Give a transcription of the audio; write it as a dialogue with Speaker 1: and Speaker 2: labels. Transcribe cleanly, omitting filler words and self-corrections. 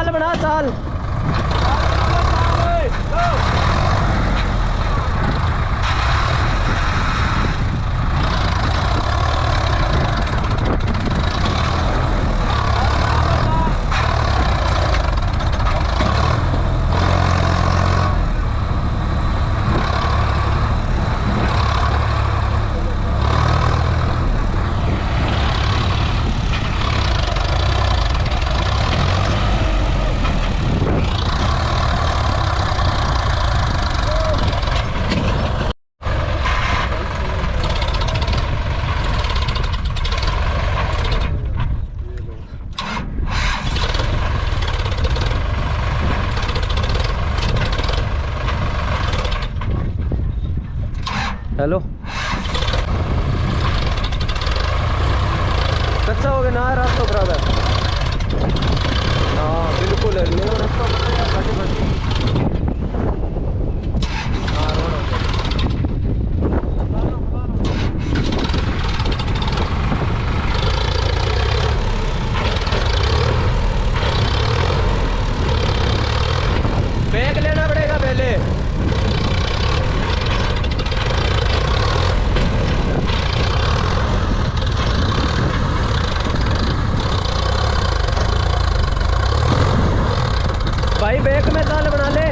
Speaker 1: चाल बना चाल। हेलो, कच्चा हो गया ना, रास्ता खराब है। हाँ बिल्कुल है, ये रास्ता घाटी घाटी। हाँ रोड हो गया। बैग लेना पड़ेगा पहले। भाई बैग में जाल बना ले।